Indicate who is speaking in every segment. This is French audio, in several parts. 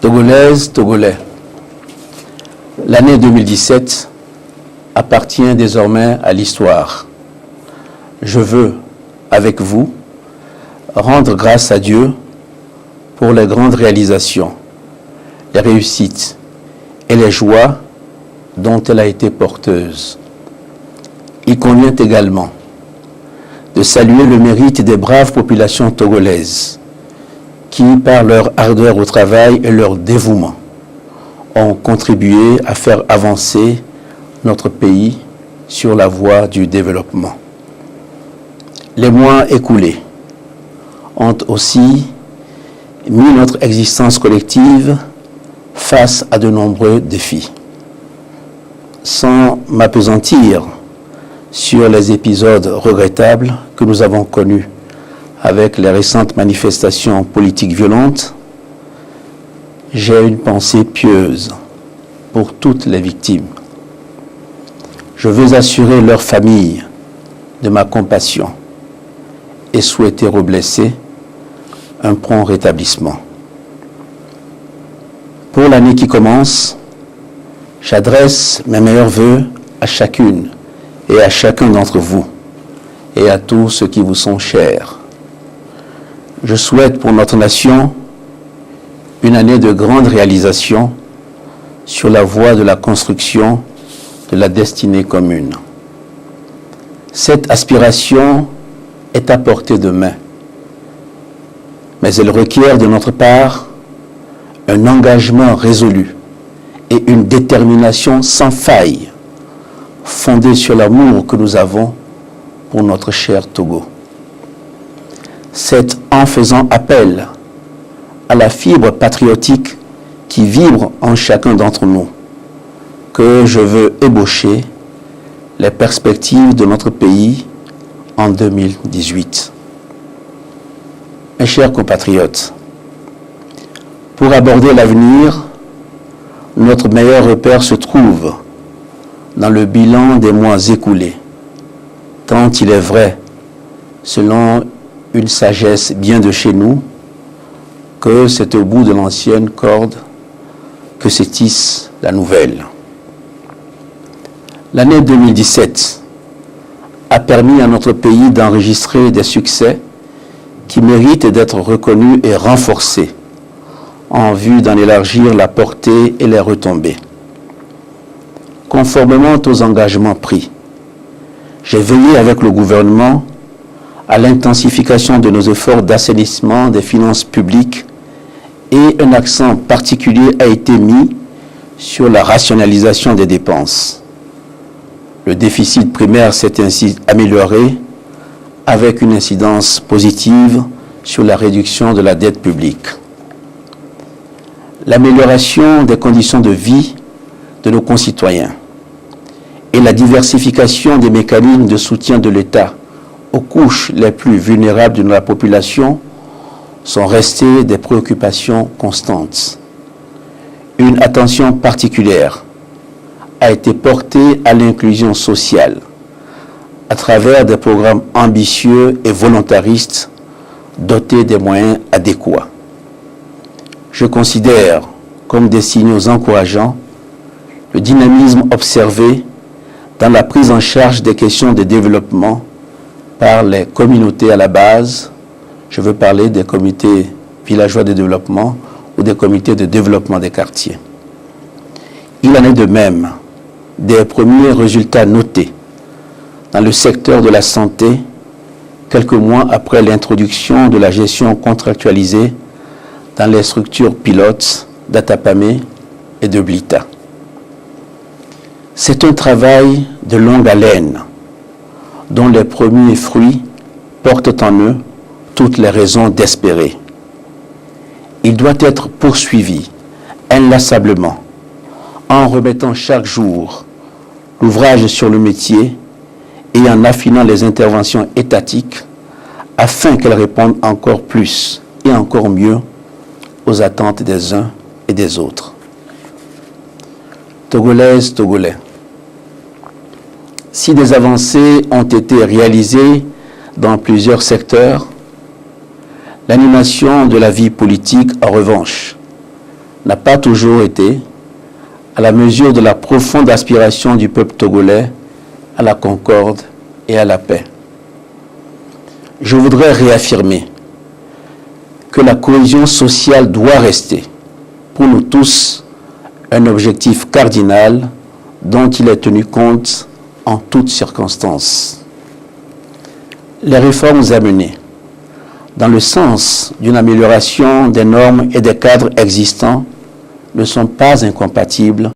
Speaker 1: Togolaises, Togolais, l'année 2017 appartient désormais à l'histoire. Je veux, avec vous, rendre grâce à Dieu pour les grandes réalisations, les réussites et les joies dont elle a été porteuse. Il convient également de saluer le mérite des braves populations togolaises qui, par leur ardeur au travail et leur dévouement, ont contribué à faire avancer notre pays sur la voie du développement. Les mois écoulés ont aussi mis notre existence collective face à de nombreux défis. Sans m'appesantir sur les épisodes regrettables que nous avons connus avec les récentes manifestations politiques violentes, j'ai une pensée pieuse pour toutes les victimes. Je veux assurer leurs familles de ma compassion et souhaiter aux blessés un prompt rétablissement. Pour l'année qui commence, j'adresse mes meilleurs vœux à chacune et à chacun d'entre vous et à tous ceux qui vous sont chers. Je souhaite pour notre nation une année de grandes réalisations sur la voie de la construction de la destinée commune. Cette aspiration est à portée de main, mais elle requiert de notre part un engagement résolu et une détermination sans faille, fondée sur l'amour que nous avons pour notre cher Togo. C'est en faisant appel à la fibre patriotique qui vibre en chacun d'entre nous que je veux ébaucher les perspectives de notre pays en 2018. Mes chers compatriotes, pour aborder l'avenir, notre meilleur repère se trouve dans le bilan des mois écoulés, tant il est vrai, selon une sagesse bien de chez nous, que c'est au bout de l'ancienne corde que se tisse la nouvelle. L'année 2017 a permis à notre pays d'enregistrer des succès qui méritent d'être reconnus et renforcés en vue d'en élargir la portée et les retombées. Conformément aux engagements pris, j'ai veillé avec le gouvernement à l'intensification de nos efforts d'assainissement des finances publiques et un accent particulier a été mis sur la rationalisation des dépenses. Le déficit primaire s'est ainsi amélioré avec une incidence positive sur la réduction de la dette publique. L'amélioration des conditions de vie de nos concitoyens et la diversification des mécanismes de soutien de l'État aux couches les plus vulnérables de la population sont restées des préoccupations constantes. Une attention particulière a été portée à l'inclusion sociale à travers des programmes ambitieux et volontaristes dotés des moyens adéquats. Je considère comme des signaux encourageants le dynamisme observé dans la prise en charge des questions de développement par les communautés à la base. Je veux parler des comités villageois de développement ou des comités de développement des quartiers. Il en est de même des premiers résultats notés dans le secteur de la santé quelques mois après l'introduction de la gestion contractualisée dans les structures pilotes d'Atapamé et de Blita. C'est un travail de longue haleine dont les premiers fruits portent en eux toutes les raisons d'espérer. Il doit être poursuivi inlassablement en remettant chaque jour l'ouvrage sur le métier et en affinant les interventions étatiques afin qu'elles répondent encore plus et encore mieux aux attentes des uns et des autres. Togolaises, Togolais, si des avancées ont été réalisées dans plusieurs secteurs, l'animation de la vie politique, en revanche, n'a pas toujours été à la mesure de la profonde aspiration du peuple togolais à la concorde et à la paix. Je voudrais réaffirmer que la cohésion sociale doit rester, pour nous tous, un objectif cardinal dont il est tenu compte en toutes circonstances. Les réformes à mener dans le sens d'une amélioration des normes et des cadres existants ne sont pas incompatibles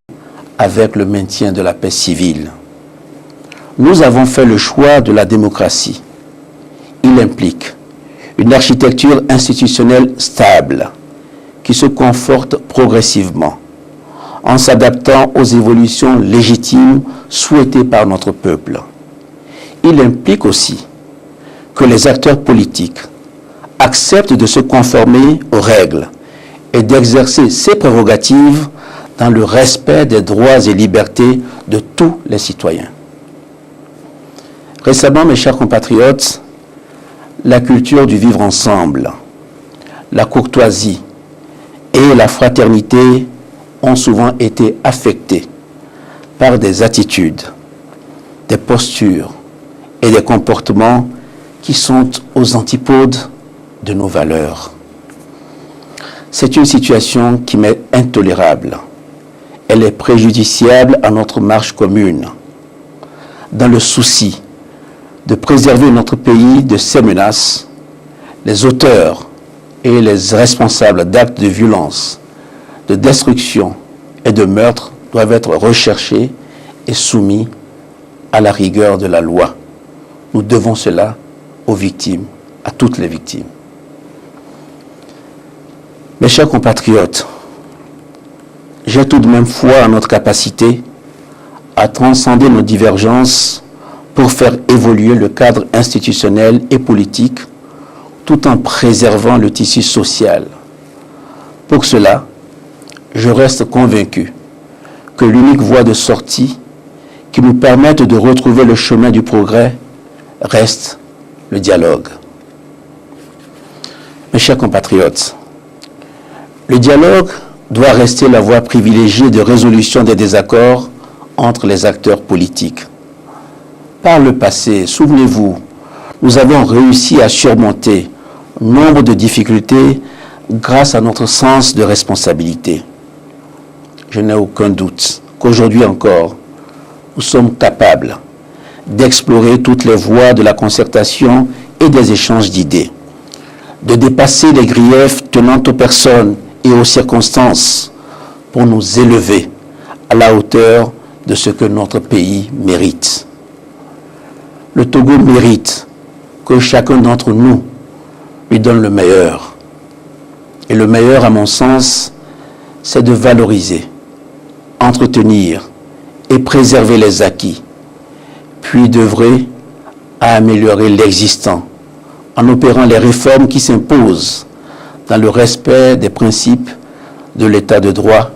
Speaker 1: avec le maintien de la paix civile. Nous avons fait le choix de la démocratie. Il implique une architecture institutionnelle stable qui se conforte progressivement en s'adaptant aux évolutions légitimes souhaitées par notre peuple. Il implique aussi que les acteurs politiques acceptent de se conformer aux règles et d'exercer ses prérogatives dans le respect des droits et libertés de tous les citoyens. Récemment, mes chers compatriotes, la culture du vivre ensemble, la courtoisie et la fraternité ont souvent été affectées par des attitudes, des postures et des comportements qui sont aux antipodes de nos valeurs. C'est une situation qui m'est intolérable. Elle est préjudiciable à notre marche commune. Dans le souci de préserver notre pays de ces menaces, les auteurs et les responsables d'actes de violence, de destruction et de meurtre doivent être recherchés et soumis à la rigueur de la loi. Nous devons cela aux victimes, à toutes les victimes. Mes chers compatriotes, j'ai tout de même foi en notre capacité à transcender nos divergences pour faire évoluer le cadre institutionnel et politique tout en préservant le tissu social. Pour cela, je reste convaincu que l'unique voie de sortie qui nous permette de retrouver le chemin du progrès reste le dialogue. Mes chers compatriotes, le dialogue doit rester la voie privilégiée de résolution des désaccords entre les acteurs politiques. Par le passé, souvenez-vous, nous avons réussi à surmonter nombre de difficultés grâce à notre sens de responsabilité. Je n'ai aucun doute qu'aujourd'hui encore, nous sommes capables d'explorer toutes les voies de la concertation et des échanges d'idées, de dépasser les griefs tenant aux personnes et aux circonstances pour nous élever à la hauteur de ce que notre pays mérite. Le Togo mérite que chacun d'entre nous lui donne le meilleur. Et le meilleur, à mon sens, c'est de valoriser, entretenir et préserver les acquis, puis d'œuvrer à améliorer l'existant en opérant les réformes qui s'imposent dans le respect des principes de l'état de droit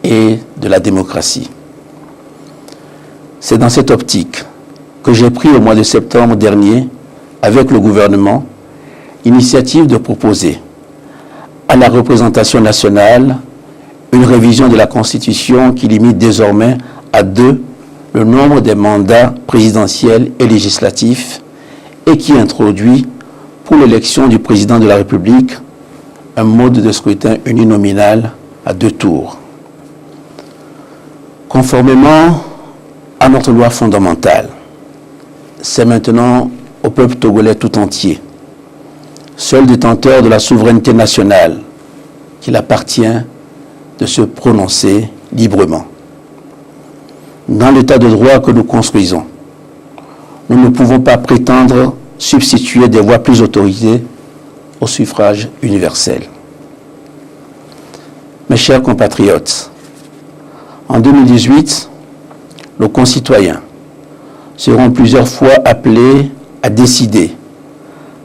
Speaker 1: et de la démocratie. C'est dans cette optique que j'ai pris au mois de septembre dernier, avec le gouvernement, l'initiative de proposer à la représentation nationale une révision de la Constitution qui limite désormais à 2 le nombre des mandats présidentiels et législatifs et qui introduit pour l'élection du président de la République un mode de scrutin uninominal à 2 tours. Conformément à notre loi fondamentale. C'est maintenant au peuple togolais tout entier, seul détenteur de la souveraineté nationale, qu'il appartient de se prononcer librement. Dans l'état de droit que nous construisons, nous ne pouvons pas prétendre substituer des voix plus autorisées au suffrage universel. Mes chers compatriotes, en 2018, nos concitoyens seront plusieurs fois appelés à décider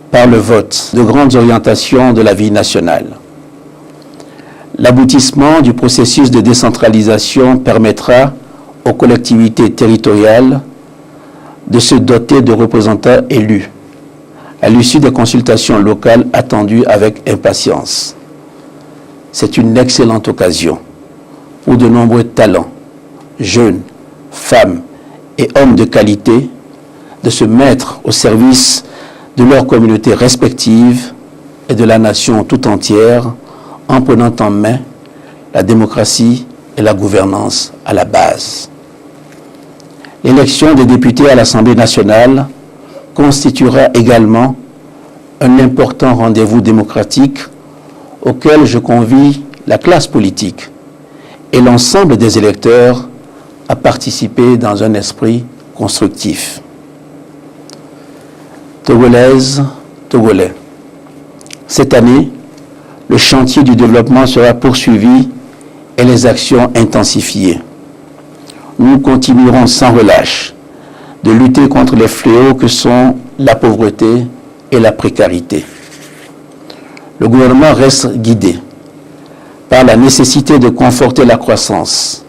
Speaker 1: par le vote de grandes orientations de la vie nationale. L'aboutissement du processus de décentralisation permettra aux collectivités territoriales de se doter de représentants élus à l'issue des consultations locales attendues avec impatience. C'est une excellente occasion pour de nombreux talents, jeunes, femmes et hommes de qualité, de se mettre au service de leurs communautés respectives et de la nation tout entière en prenant en main la démocratie et la gouvernance à la base. L'élection des députés à l'Assemblée nationale constituera également un important rendez-vous démocratique auquel je convie la classe politique et l'ensemble des électeurs à participer dans un esprit constructif. Togolaises, Togolais, cette année, le chantier du développement sera poursuivi et les actions intensifiées. Nous continuerons sans relâche de lutter contre les fléaux que sont la pauvreté et la précarité. Le gouvernement reste guidé par la nécessité de conforter la croissance,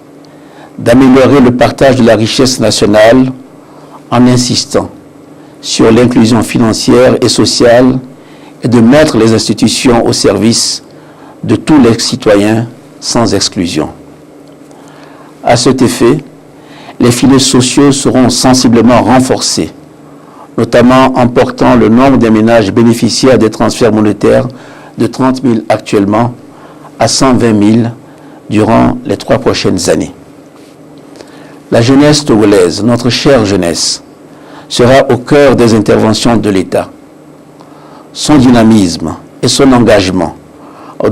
Speaker 1: d'améliorer le partage de la richesse nationale en insistant sur l'inclusion financière et sociale et de mettre les institutions au service de tous les citoyens sans exclusion. À cet effet, les filets sociaux seront sensiblement renforcés, notamment en portant le nombre des ménages bénéficiaires des transferts monétaires de 30 000 actuellement à 120 000 durant les 3 prochaines années. La jeunesse togolaise, notre chère jeunesse, sera au cœur des interventions de l'État. Son dynamisme et son engagement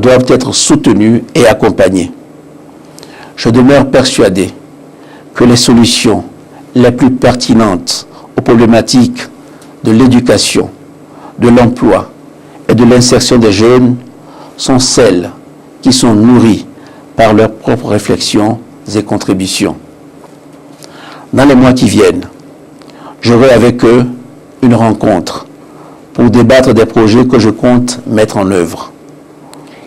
Speaker 1: doivent être soutenus et accompagnés. Je demeure persuadé que les solutions les plus pertinentes aux problématiques de l'éducation, de l'emploi et de l'insertion des jeunes sont celles qui sont nourries par leurs propres réflexions et contributions. Dans les mois qui viennent, j'aurai avec eux une rencontre pour débattre des projets que je compte mettre en œuvre.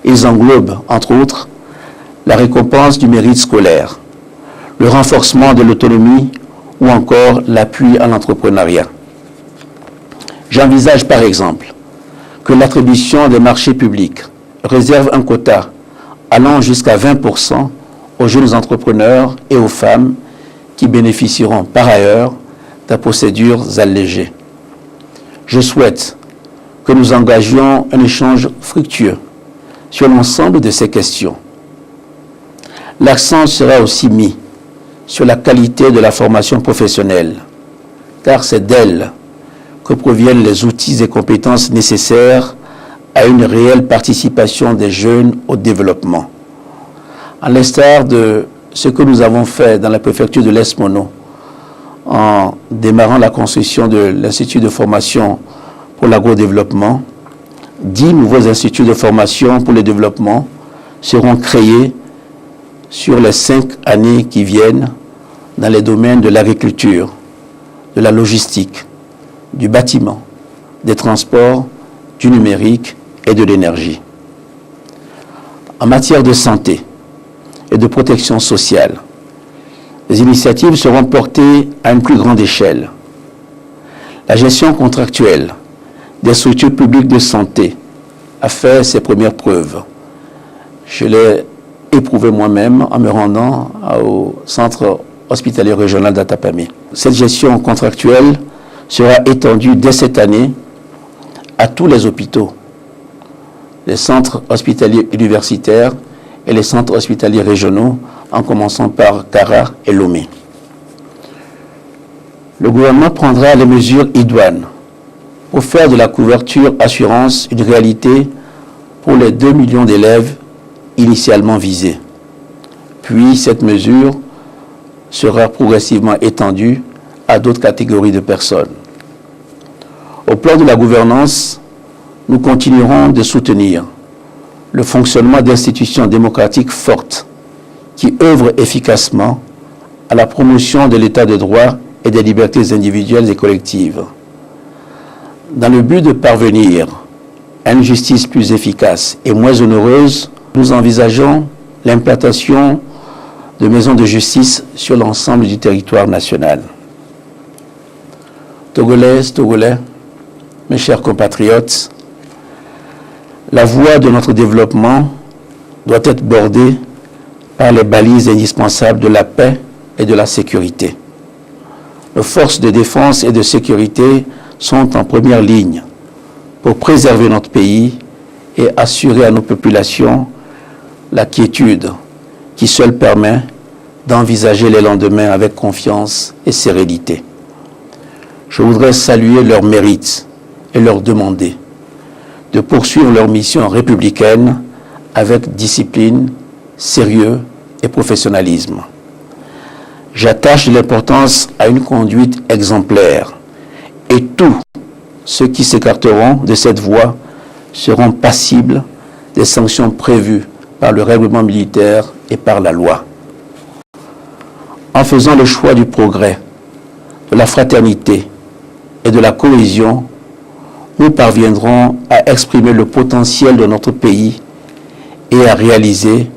Speaker 1: Ils englobent, entre autres, la récompense du mérite scolaire, le renforcement de l'autonomie ou encore l'appui à l'entrepreneuriat. J'envisage par exemple que l'attribution des marchés publics réserve un quota allant jusqu'à 20% aux jeunes entrepreneurs et aux femmes qui bénéficieront par ailleurs de procédures allégées. Je souhaite que nous engagions un échange fructueux sur l'ensemble de ces questions. L'accent sera aussi mis sur la qualité de la formation professionnelle, car c'est d'elle que proviennent les outils et compétences nécessaires à une réelle participation des jeunes au développement. À l'instar de ce que nous avons fait dans la préfecture de l'Est Mono, en démarrant la construction de l'Institut de formation pour l'agrodéveloppement, 10 nouveaux instituts de formation pour le développement seront créés sur les 5 années qui viennent dans les domaines de l'agriculture, de la logistique, du bâtiment, des transports, du numérique et de l'énergie. En matière de santé et de protection sociale, les initiatives seront portées à une plus grande échelle. La gestion contractuelle des structures publiques de santé a fait ses premières preuves. Je l'ai éprouvé moi-même en me rendant au centre hospitalier régional d'Atapamé. Cette gestion contractuelle sera étendue dès cette année à tous les hôpitaux, les centres hospitaliers universitaires et les centres hospitaliers régionaux, en commençant par Kara et Lomé. Le gouvernement prendra les mesures idoines pour faire de la couverture assurance une réalité pour les 2 millions d'élèves initialement visés. Puis cette mesure sera progressivement étendue à d'autres catégories de personnes. Au plan de la gouvernance, nous continuerons de soutenir le fonctionnement d'institutions démocratiques fortes qui œuvrent efficacement à la promotion de l'état de droit et des libertés individuelles et collectives. Dans le but de parvenir à une justice plus efficace et moins onéreuse, nous envisageons l'implantation de maisons de justice sur l'ensemble du territoire national. Togolaises, Togolais, mes chers compatriotes, la voie de notre développement doit être bordée par les balises indispensables de la paix et de la sécurité. Nos forces de défense et de sécurité sont en première ligne pour préserver notre pays et assurer à nos populations la quiétude qui seule permet d'envisager les lendemains avec confiance et sérénité. Je voudrais saluer leur mérite et leur demander de poursuivre leur mission républicaine avec discipline, sérieux et professionnalisme. J'attache de l'importance à une conduite exemplaire et tous ceux qui s'écarteront de cette voie seront passibles des sanctions prévues par le règlement militaire et par la loi. En faisant le choix du progrès, de la fraternité et de la cohésion, nous parviendrons à exprimer le potentiel de notre pays et à réaliser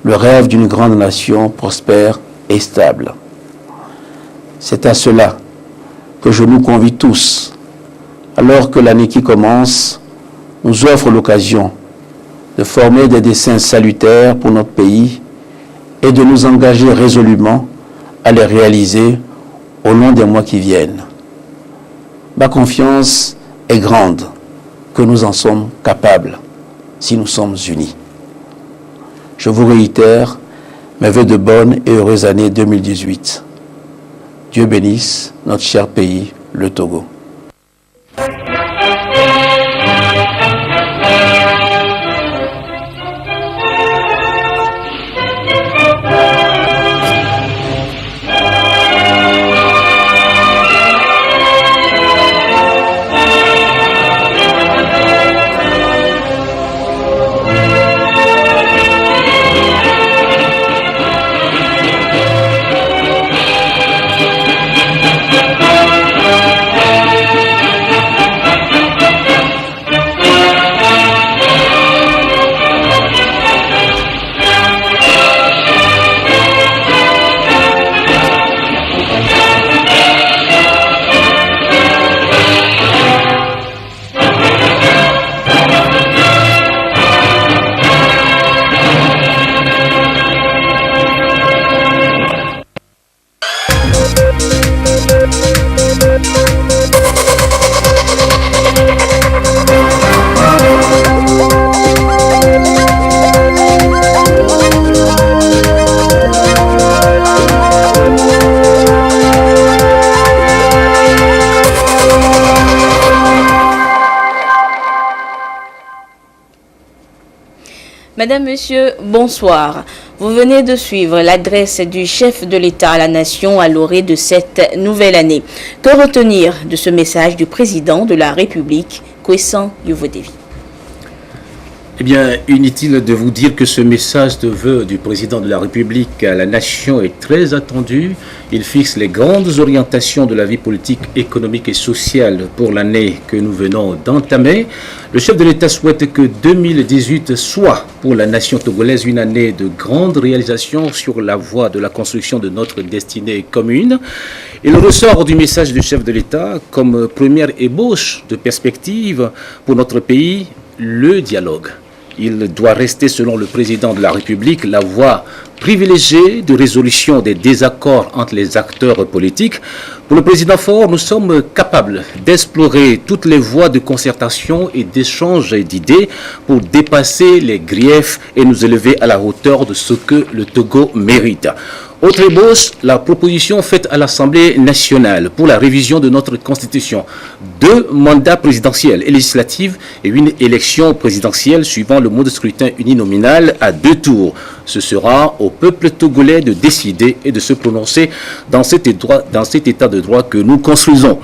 Speaker 1: le rêve d'une grande nation prospère et stable. C'est à cela que je nous convie tous, alors que l'année qui commence nous offre l'occasion de former des desseins salutaires pour notre pays et de nous engager résolument à les réaliser au long des mois qui viennent. Ma confiance est grande que nous en sommes capables si nous sommes unis. Je vous réitère mes vœux de bonne et heureuse année 2018. Dieu bénisse notre cher pays, le Togo.
Speaker 2: Madame, Monsieur, bonsoir. Vous venez de suivre l'adresse du chef de l'État à la nation à l'orée de cette nouvelle année. Que retenir de ce message du président de la République, Kwessan Yuvodevi?
Speaker 3: Eh bien, inutile de vous dire que ce message de vœux du président de la République à la nation est très attendu. Il fixe les grandes orientations de la vie politique, économique et sociale pour l'année que nous venons d'entamer. Le chef de l'État souhaite que 2018 soit pour la nation togolaise une année de grandes réalisations sur la voie de la construction de notre destinée commune. Il ressort du message du chef de l'État comme première ébauche de perspective pour notre pays le dialogue. Il doit rester, selon le président de la République, la voie privilégiée de résolution des désaccords entre les acteurs politiques. Pour le président Faure, nous sommes capables d'explorer toutes les voies de concertation et d'échange d'idées pour dépasser les griefs et nous élever à la hauteur de ce que le Togo mérite. Autre ébauche, la proposition faite à l'Assemblée nationale pour la révision de notre Constitution. 2 mandats présidentiels et législatifs et une élection présidentielle suivant le mode de scrutin uninominal à 2 tours. Ce sera au peuple togolais de décider et de se prononcer dans cet état de droit que nous construisons.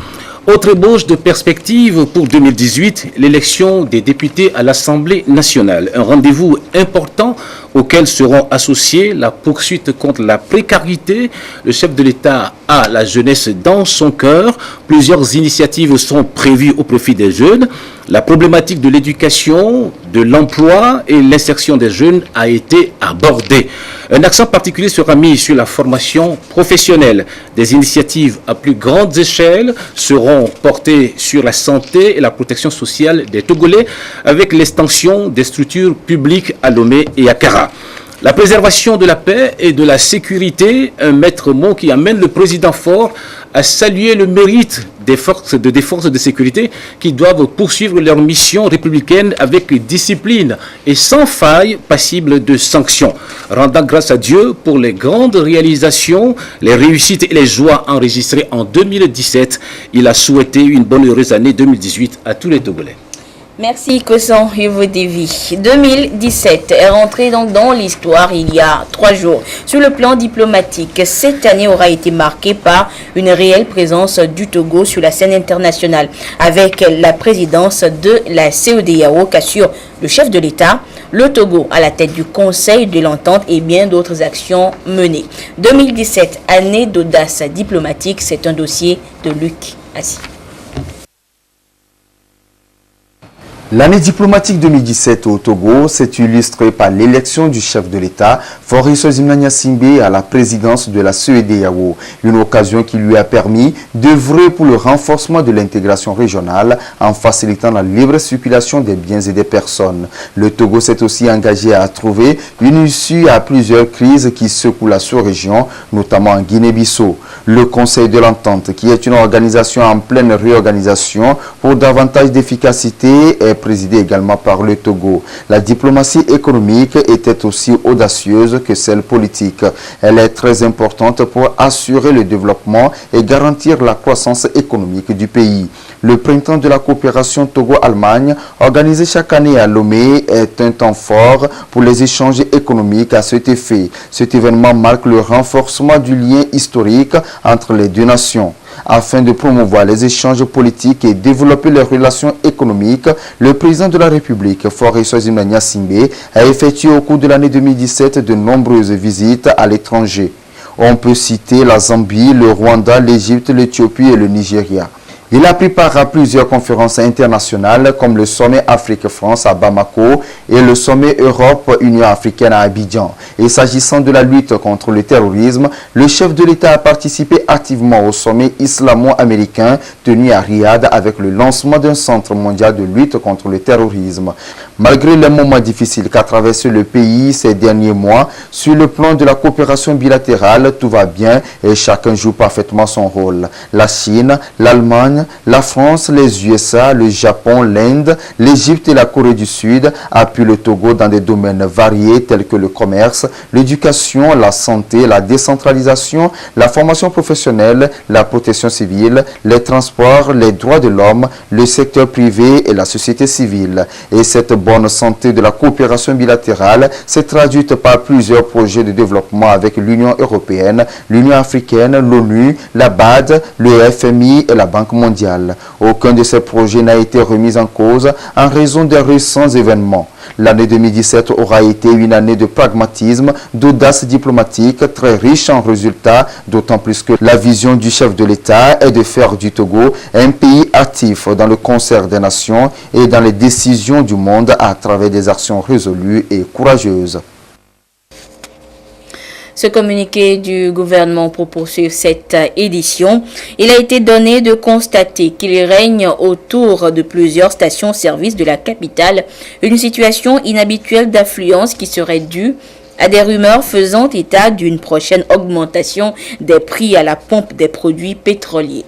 Speaker 3: Autre ébauche de perspective pour 2018, l'élection des députés à l'Assemblée nationale. Un rendez-vous important auquel seront associés la poursuite contre la précarité. Le chef de l'État a la jeunesse dans son cœur. Plusieurs initiatives sont prévues au profit des jeunes. La problématique de l'éducation, de l'emploi et l'insertion des jeunes a été abordée. Un accent particulier sera mis sur la formation professionnelle. Des initiatives à plus grande échelle seront portées sur la santé et la protection sociale des Togolais avec l'extension des structures publiques à Lomé et à Kara. La préservation de la paix et de la sécurité, un maître mot qui amène le président Faure à saluer le mérite des forces de sécurité qui doivent poursuivre leur mission républicaine avec discipline et sans faille passible de sanctions. Rendant grâce à Dieu pour les grandes réalisations, les réussites et les joies enregistrées en 2017, il a souhaité une bonne heureuse année 2018 à tous les Togolais.
Speaker 2: Merci Kosan Yovodevi. 2017 est rentré donc dans l'histoire il y a 3 jours. Sur le plan diplomatique, cette année aura été marquée par une réelle présence du Togo sur la scène internationale avec la présidence de la CEDEAO qu'assure le chef de l'État, le Togo à la tête du Conseil de l'Entente et bien d'autres actions menées. 2017, année d'audace diplomatique, c'est un dossier de Luc Assi.
Speaker 4: L'année diplomatique 2017 au Togo s'est illustrée par l'élection du chef de l'État, Faure Gnassingbé, à la présidence de la CEDEAO, une occasion qui lui a permis d'œuvrer pour le renforcement de l'intégration régionale en facilitant la libre circulation des biens et des personnes. Le Togo s'est aussi engagé à trouver une issue à plusieurs crises qui secouent la sous-région, notamment en Guinée-Bissau. Le Conseil de l'Entente, qui est une organisation en pleine réorganisation pour davantage d'efficacité, est présidée également par le Togo. La diplomatie économique était aussi audacieuse que celle politique. Elle est très importante pour assurer le développement et garantir la croissance économique du pays. Le printemps de la coopération Togo-Allemagne, organisé chaque année à Lomé, est un temps fort pour les échanges économiques à cet effet. Cet événement marque le renforcement du lien historique entre les deux nations. Afin de promouvoir les échanges politiques et développer les relations économiques, le président de la République, Faure Gnassingbé, a effectué au cours de l'année 2017 de nombreuses visites à l'étranger. On peut citer la Zambie, le Rwanda, l'Égypte, l'Éthiopie et le Nigeria. Il a pris part à plusieurs conférences internationales comme le sommet Afrique-France à Bamako et le sommet Europe-Union africaine à Abidjan. Et s'agissant de la lutte contre le terrorisme, le chef de l'État a participé activement au sommet islamo-américain tenu à Riyad avec le lancement d'un centre mondial de lutte contre le terrorisme. Malgré les moments difficiles qu'a traversé le pays ces derniers mois, sur le plan de la coopération bilatérale, tout va bien et chacun joue parfaitement son rôle. La Chine, l'Allemagne, la France, les USA, le Japon, l'Inde, l'Égypte et la Corée du Sud appuient le Togo dans des domaines variés tels que le commerce, l'éducation, la santé, la décentralisation, la formation professionnelle, la protection civile, les transports, les droits de l'homme, le secteur privé et la société civile. Et cette bonne santé de la coopération bilatérale s'est traduite par plusieurs projets de développement avec l'Union européenne, l'Union africaine, l'ONU, la BAD, le FMI et la Banque mondiale. Aucun de ces projets n'a été remis en cause en raison des récents événements. L'année 2017 aura été une année de pragmatisme, d'audace diplomatique, très riche en résultats, d'autant plus que la vision du chef de l'État est de faire du Togo un pays actif dans le concert des nations et dans les décisions du monde à travers des actions résolues et courageuses.
Speaker 2: Ce communiqué du gouvernement pour poursuivre cette édition, il a été donné de constater qu'il règne autour de plusieurs stations-service de la capitale une situation inhabituelle d'affluence qui serait due à des rumeurs faisant état d'une prochaine augmentation des prix à la pompe des produits pétroliers.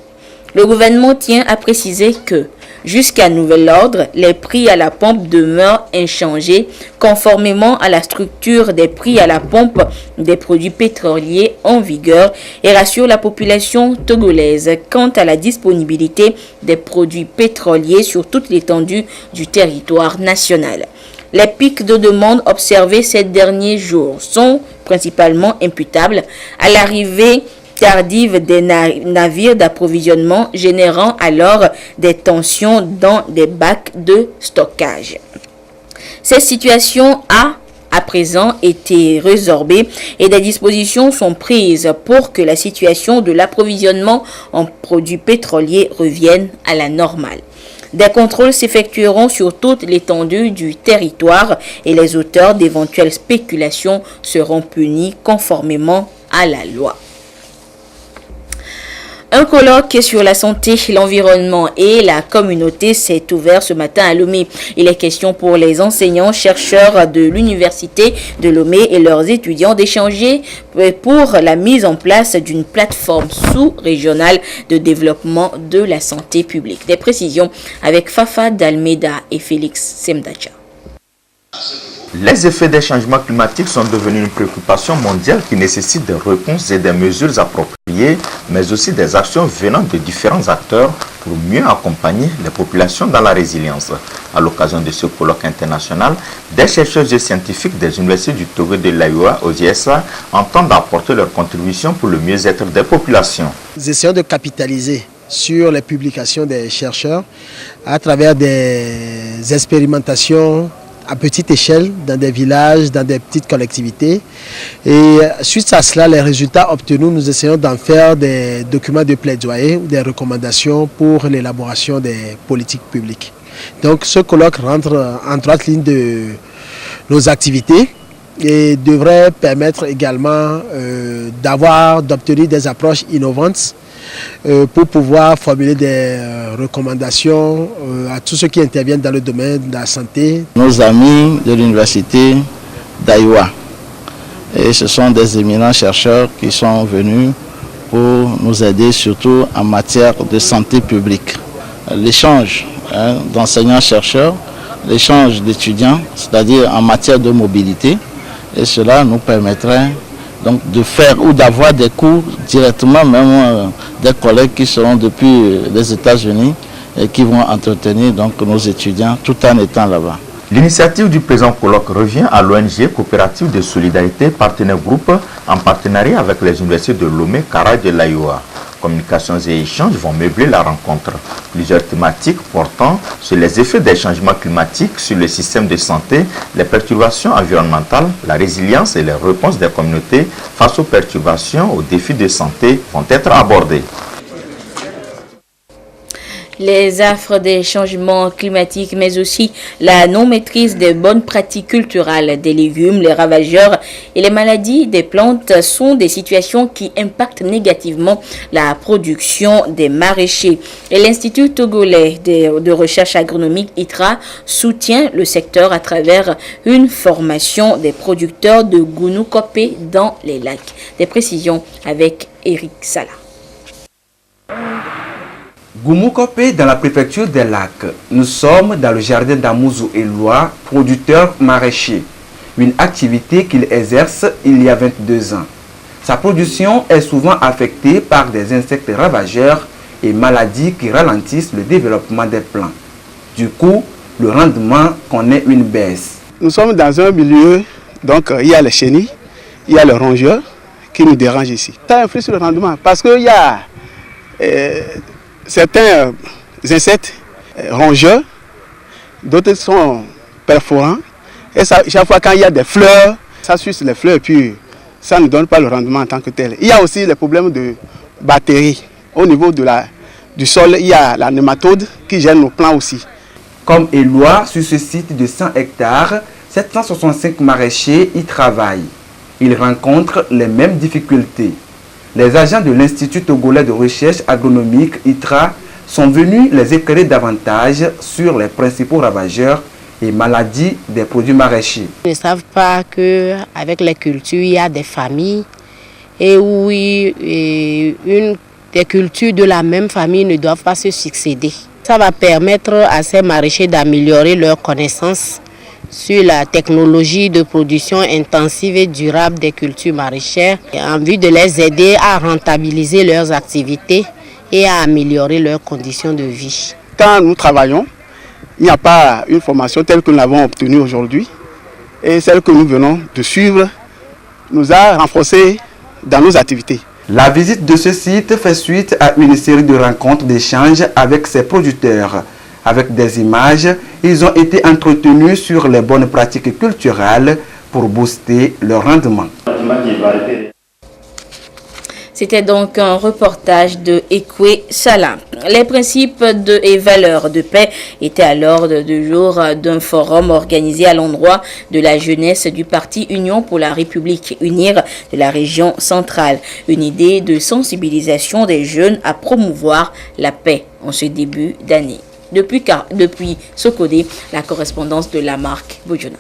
Speaker 2: Le gouvernement tient à préciser que, jusqu'à nouvel ordre, les prix à la pompe demeurent inchangés conformément à la structure des prix à la pompe des produits pétroliers en vigueur et rassure la population togolaise quant à la disponibilité des produits pétroliers sur toute l'étendue du territoire national. Les pics de demande observés ces derniers jours sont principalement imputables à l'arrivée tardive des navires d'approvisionnement, générant alors des tensions dans des bacs de stockage. Cette situation a à présent été résorbée et des dispositions sont prises pour que la situation de l'approvisionnement en produits pétroliers revienne à la normale. Des contrôles s'effectueront sur toute l'étendue du territoire et les auteurs d'éventuelles spéculations seront punis conformément à la loi. Un colloque sur la santé, l'environnement et la communauté s'est ouvert ce matin à Lomé. Il est question pour les enseignants-chercheurs de l'université de Lomé et leurs étudiants d'échanger pour la mise en place d'une plateforme sous-régionale de développement de la santé publique. Des précisions avec Fafa Dalmeda et Félix Semdacha.
Speaker 4: Les effets des changements climatiques sont devenus une préoccupation mondiale qui nécessite des réponses et des mesures appropriées, mais aussi des actions venant de différents acteurs pour mieux accompagner les populations dans la résilience. À l'occasion de ce colloque international, des chercheurs et scientifiques des universités du Togo et de l'Iowa aux USA entendent apporter leur contribution pour le mieux-être des populations.
Speaker 5: Nous essayons de capitaliser sur les publications des chercheurs à travers des expérimentations à petite échelle, dans des villages, dans des petites collectivités. Et suite à cela, les résultats obtenus, nous essayons d'en faire des documents de plaidoyer ou des recommandations pour l'élaboration des politiques publiques. Donc ce colloque rentre en droite ligne de nos activités et devrait permettre également d'obtenir des approches innovantes pour pouvoir formuler des recommandations à tous ceux qui interviennent dans le domaine de la santé.
Speaker 6: Nos amis de l'université d'Iowa, et ce sont des éminents chercheurs qui sont venus pour nous aider surtout en matière de santé publique. L'échange d'enseignants-chercheurs, l'échange d'étudiants, c'est-à-dire en matière de mobilité, et cela nous permettrait donc de faire ou d'avoir des cours directement, même des collègues qui seront depuis les États-Unis et qui vont entretenir donc nos étudiants tout en étant là-bas.
Speaker 4: L'initiative du présent colloque revient à l'ONG Coopérative de Solidarité Partenaire Groupe en partenariat avec les universités de Lomé, Kara et de l'Iowa. Communications et échanges vont meubler la rencontre. Plusieurs thématiques portant sur les effets des changements climatiques sur le système de santé, les perturbations environnementales, la résilience et les réponses des communautés face aux perturbations, aux défis de santé vont être abordées.
Speaker 2: Les affres des changements climatiques, mais aussi la non-maîtrise des bonnes pratiques culturelles des légumes, les ravageurs et les maladies des plantes sont des situations qui impactent négativement la production des maraîchers. Et l'Institut togolais de recherche agronomique ITRA soutient le secteur à travers une formation des producteurs de Gounou Kopé dans les lacs. Des précisions avec Eric Salah.
Speaker 7: Goumou Kopé dans la préfecture des Lacs. Nous sommes dans le jardin d'Amouzou et Loa, producteur maraîcher. Une activité qu'il exerce il y a 22 ans. Sa production est souvent affectée par des insectes ravageurs et maladies qui ralentissent le développement des plants. Du coup, le rendement connaît une baisse.
Speaker 8: Nous sommes dans un milieu, donc il y a les chenilles, il y a le rongeur qui nous dérange ici. Ça influe sur le rendement parce qu'il y a certains insectes rongeurs, d'autres sont perforants. Et ça, chaque fois quand il y a des fleurs, ça suce les fleurs et puis ça ne donne pas le rendement en tant que tel. Il y a aussi les problèmes de bactéries. Au niveau du sol, il y a la nématode qui gêne nos plants aussi.
Speaker 7: Comme Éloi, sur ce site de 100 hectares, 765 maraîchers y travaillent. Ils rencontrent les mêmes difficultés. Les agents de l'Institut togolais de recherche agronomique ITRA sont venus les éclairer davantage sur les principaux ravageurs et maladie des produits maraîchers.
Speaker 9: Ils ne savent pas qu'avec les cultures, il y a des familles et où des cultures de la même famille ne doivent pas se succéder. Ça va permettre à ces maraîchers d'améliorer leurs connaissances sur la technologie de production intensive et durable des cultures maraîchères en vue de les aider à rentabiliser leurs activités et à améliorer leurs conditions de vie.
Speaker 8: Quand nous travaillons, il n'y a pas une formation telle que nous l'avons obtenue aujourd'hui et celle que nous venons de suivre nous a renforcés dans nos activités.
Speaker 7: La visite de ce site fait suite à une série de rencontres d'échanges avec ses producteurs. Avec des images, ils ont été entretenus sur les bonnes pratiques culturelles pour booster leur rendement.
Speaker 2: C'était donc un reportage de Ekwe Salam. Les principes et valeurs de paix étaient à l'ordre du jour d'un forum organisé à l'endroit de la jeunesse du parti Union pour la République UNIR de la région centrale. Une idée de sensibilisation des jeunes à promouvoir la paix en ce début d'année. Depuis Sokodé, la correspondance de Lamarck Bojona.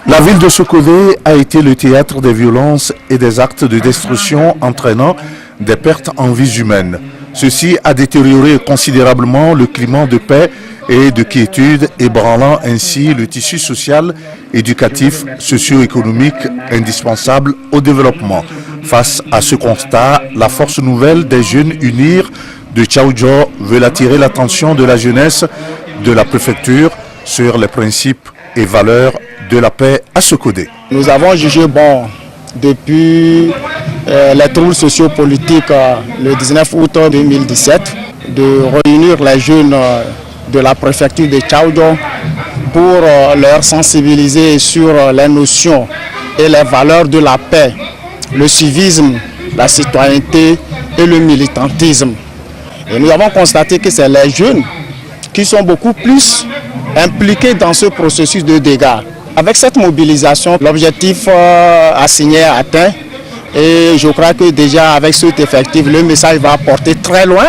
Speaker 10: La ville de Sokodé a été le théâtre des violences et des actes de destruction entraînant des pertes en vies humaines. Ceci a détérioré considérablement le climat de paix et de quiétude, ébranlant ainsi le tissu social, éducatif, socio-économique indispensable au développement. Face à ce constat, la force nouvelle des jeunes UNIR de Tchaoudjo veut attirer l'attention de la jeunesse de la préfecture sur les principes et valeurs de la paix à Sokodé.
Speaker 6: Nous avons jugé bon, depuis les troubles sociopolitiques le 19 août 2017, de réunir les jeunes de la préfecture de Tchaoudjo pour leur sensibiliser sur les notions et les valeurs de la paix, le civisme, la citoyenneté et le militantisme. Et nous avons constaté que c'est les jeunes qui sont beaucoup plus impliqués dans ce processus de dégâts. Avec cette mobilisation, l'objectif assigné est atteint et je crois que déjà avec cet effectif, le message va porter très loin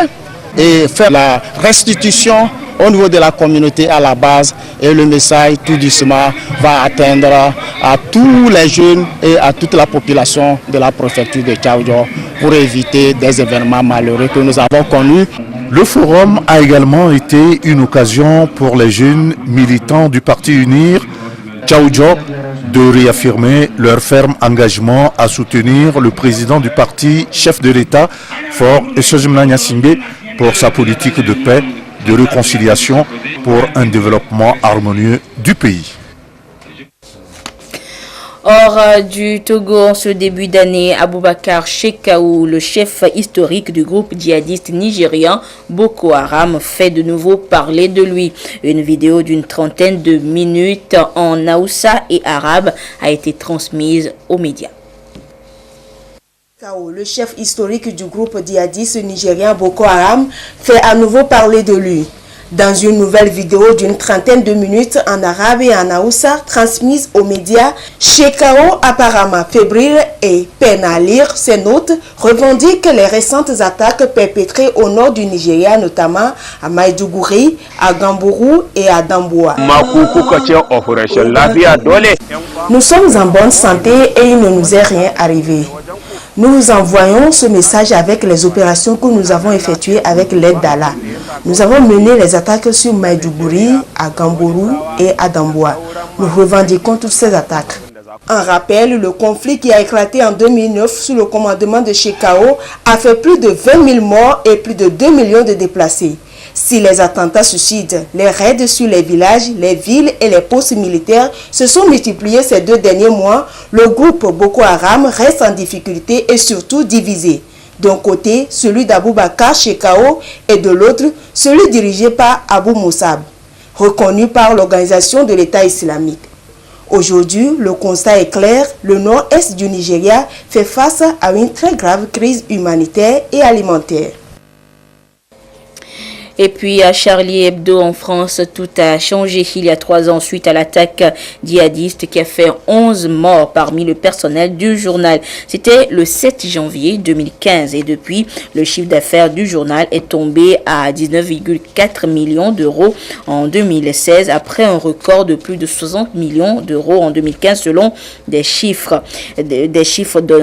Speaker 6: et faire la restitution au niveau de la communauté à la base et le message tout doucement va atteindre à tous les jeunes et à toute la population de la préfecture de Tchaoudjo pour éviter des événements malheureux que nous avons connus.
Speaker 10: Le forum a également été une occasion pour les jeunes militants du parti UNIR Tchaoudjo de réaffirmer leur ferme engagement à soutenir le président du parti, chef de l'État, Faure Essozimna Simbe, pour sa politique de paix, de réconciliation, pour un développement harmonieux du pays.
Speaker 2: Hors du Togo, en ce début d'année, Aboubakar Shekau, le chef historique du groupe djihadiste nigérian Boko Haram, fait de nouveau parler de lui. Une vidéo d'une trentaine de minutes en Haoussa et arabe a été transmise aux médias.
Speaker 11: Le chef historique du groupe djihadiste nigérien Boko Haram fait à nouveau parler de lui. Dans une nouvelle vidéo d'une trentaine de minutes en arabe et en haoussa transmise aux médias, Shekau, apparemment fébrile et peine à lire ses notes, revendique les récentes attaques perpétrées au nord du Nigeria, notamment à Maïdougouri, à Gambourou et à Damboa. Nous sommes en bonne santé et il ne nous est rien arrivé. Nous vous envoyons ce message avec les opérations que nous avons effectuées avec l'aide d'Allah. Nous avons mené les attaques sur Maïdougouri, à Gambourou et à Damboa. Nous revendiquons toutes ces attaques. En rappel, le conflit qui a éclaté en 2009 sous le commandement de Shekau a fait plus de 20 000 morts et plus de 2 millions de déplacés. Si les attentats suicides, les raids sur les villages, les villes et les postes militaires se sont multipliés ces 2 derniers mois, le groupe Boko Haram reste en difficulté et surtout divisé. D'un côté, celui d'Aboubakar Shekau et de l'autre, celui dirigé par Abou Moussab, reconnu par l'organisation de l'État islamique. Aujourd'hui, le constat est clair, le nord-est du Nigeria fait face à une très grave crise humanitaire et alimentaire.
Speaker 2: Et puis à Charlie Hebdo en France, tout a changé il y a 3 ans suite à l'attaque djihadiste qui a fait 11 morts parmi le personnel du journal. C'était le 7 janvier 2015 et depuis, le chiffre d'affaires du journal est tombé à 19,4 millions d'euros en 2016 après un record de plus de 60 millions d'euros en 2015 selon des chiffres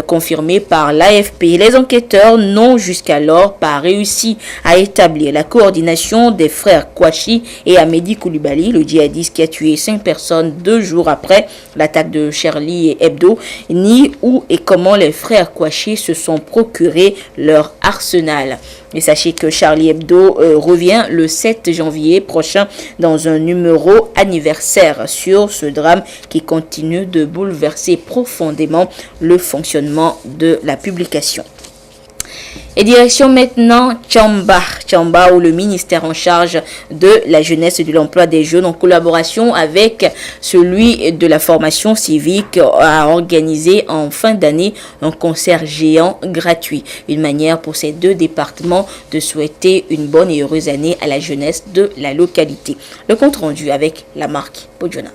Speaker 2: confirmés par l'AFP. Les enquêteurs n'ont jusqu'alors pas réussi à établir la coordination des frères Kouachi et Amédi Koulibaly, le djihadiste qui a tué 5 personnes 2 jours après l'attaque de Charlie Hebdo, ni où et comment les frères Kouachi se sont procurés leur arsenal. Et sachez que Charlie Hebdo revient le 7 janvier prochain dans un numéro anniversaire sur ce drame qui continue de bouleverser profondément le fonctionnement de la publication. Et direction maintenant Tchamba où le ministère en charge de la jeunesse et de l'emploi des jeunes en collaboration avec celui de la formation civique a organisé en fin d'année un concert géant gratuit. Une manière pour ces 2 départements de souhaiter une bonne et heureuse année à la jeunesse de la localité. Le compte rendu avec la marque Podjona.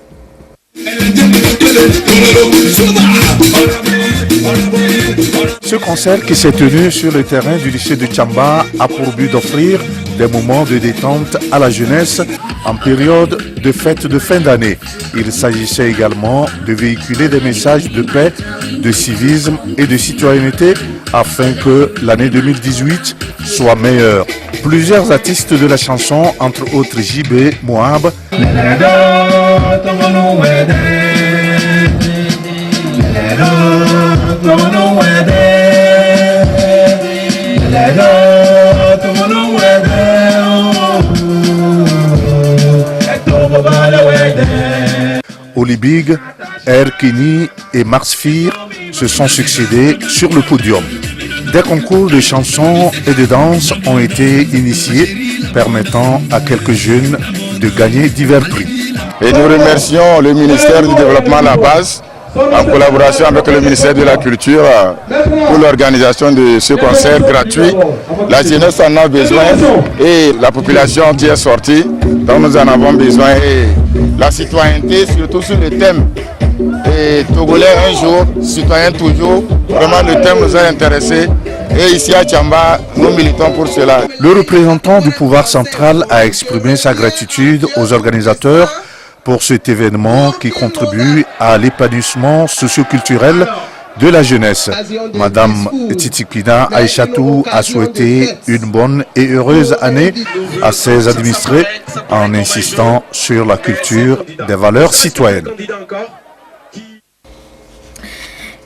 Speaker 10: Ce concert qui s'est tenu sur le terrain du lycée de Tchamba a pour but d'offrir des moments de détente à la jeunesse en période de fête de fin d'année. Il s'agissait également de véhiculer des messages de paix, de civisme et de citoyenneté afin que l'année 2018 soit meilleure. Plusieurs artistes de la chanson, entre autres JB, Moab, Olibig, Erkini et Marsfir se sont succédés sur le podium. Des concours de chansons et de danse ont été initiés, permettant à quelques jeunes de gagner divers prix.
Speaker 12: Et nous remercions le ministère du Développement à la base, en collaboration avec le ministère de la Culture, pour l'organisation de ce concert gratuit. La jeunesse en a besoin et la population qui est sortie, donc nous en avons besoin. Et la citoyenneté, surtout sur le thème. Et Togolais un jour, citoyen toujours, vraiment le thème nous a intéressés. Et ici à Tchamba, nous militons pour cela.
Speaker 10: Le représentant du pouvoir central a exprimé sa gratitude aux organisateurs pour cet événement qui contribue à l'épanouissement socio-culturel de la jeunesse. Madame Titikina Aïchatou a souhaité une bonne et heureuse année à ses administrés en insistant sur la culture des valeurs citoyennes.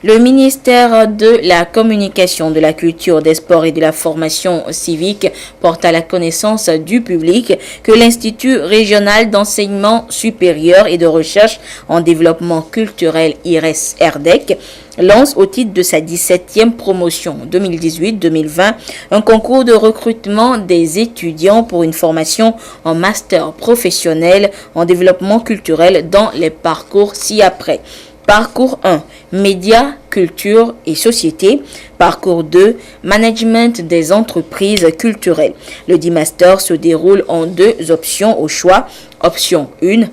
Speaker 2: Le ministère de la Communication, de la Culture, des Sports et de la Formation civique porte à la connaissance du public que l'Institut régional d'enseignement supérieur et de recherche en développement culturel IRES-RDEC lance au titre de sa 17e promotion 2018-2020 un concours de recrutement des étudiants pour une formation en master professionnel en développement culturel dans les parcours ci-après. Parcours 1, médias, culture et société. Parcours 2, management des entreprises culturelles. Le D-Master se déroule en 2 options au choix. Option 1,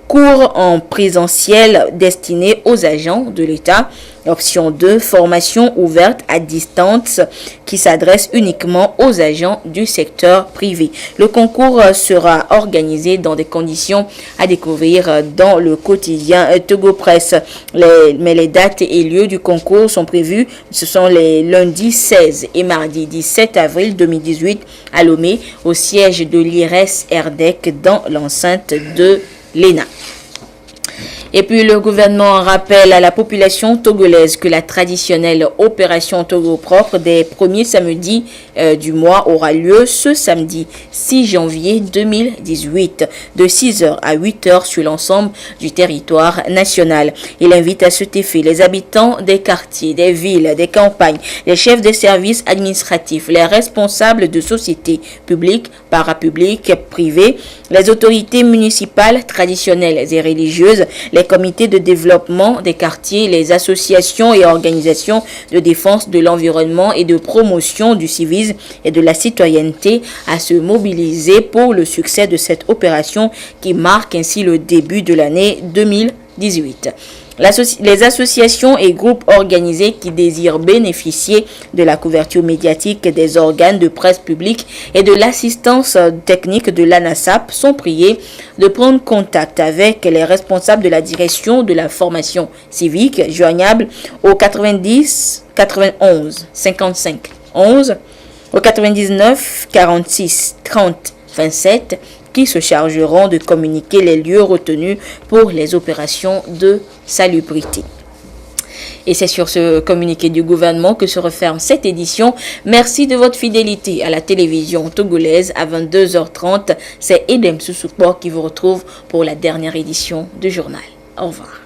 Speaker 2: cours en présentiel destiné aux agents de l'État. Option 2, formation ouverte à distance qui s'adresse uniquement aux agents du secteur privé. Le concours sera organisé dans des conditions à découvrir dans le quotidien Togo Presse. Mais les dates et lieux du concours sont prévus. Ce sont les lundis 16 et mardi 17 avril 2018 à Lomé, au siège de l'IRES-RDEC dans l'enceinte de l'ENA. Et puis le gouvernement rappelle à la population togolaise que la traditionnelle opération Togo propre des premiers samedis du mois aura lieu ce samedi 6 janvier 2018 de 6h à 8h sur l'ensemble du territoire national. Il invite à cet effet les habitants des quartiers, des villes, des campagnes, les chefs des services administratifs, les responsables de sociétés publiques, parapubliques, privées, les autorités municipales, traditionnelles et religieuses, les les comités de développement des quartiers, les associations et organisations de défense de l'environnement et de promotion du civisme et de la citoyenneté à se mobiliser pour le succès de cette opération qui marque ainsi le début de l'année 2018. Les associations et groupes organisés qui désirent bénéficier de la couverture médiatique des organes de presse publique et de l'assistance technique de l'ANASAP sont priés de prendre contact avec les responsables de la direction de la formation civique, joignable au 90 91 55 11, au 99 46 30 27, qui se chargeront de communiquer les lieux retenus pour les opérations de salubrité. Et c'est sur ce communiqué du gouvernement que se referme cette édition. Merci de votre fidélité à la télévision togolaise à 22h30. C'est Edem Sousoukpo qui vous retrouve pour la dernière édition du journal. Au revoir.